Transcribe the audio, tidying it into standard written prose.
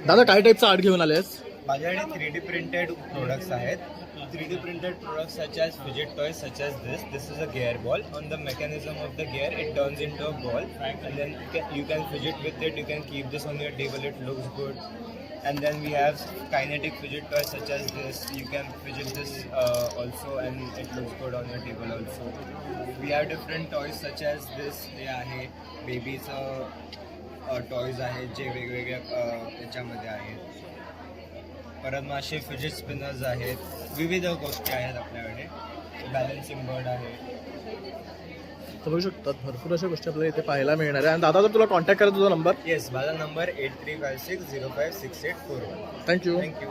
दादा काय टाईपचा आर्ट घेऊन आलेस? माझ्याकडे 3D प्रिंटेड प्रोडक्ट्स आहेत. 3D printed products such as fidget toys such as this. This is a gear ball. On the mechanism of the gear, it turns into a ball, and then you can fidget with it. You can keep this on your table. It looks good. And then we have kinetic fidget toys such as this. You can fidget this also, and it looks good on your table also. We have different toys such as this. हे आहे बेबीचं toys आहेत जे वेगवेगळ्या याच्यामध्ये आहेत. परत मग असे फिजिट स्पिनर्स आहेत. विविध गोष्टी आहेत आपल्याकडे. बॅलन्सिंग बोर्ड आहे. तर बघू शकतात भरपूर अशा गोष्टी आपल्याला इथे पाहायला मिळणार आहे. आणि दादा जर तुला कॉन्टॅक्ट करायचा तुझा नंबर? येस, माझा नंबर 8356056841. थँक्यू. थँक्यू.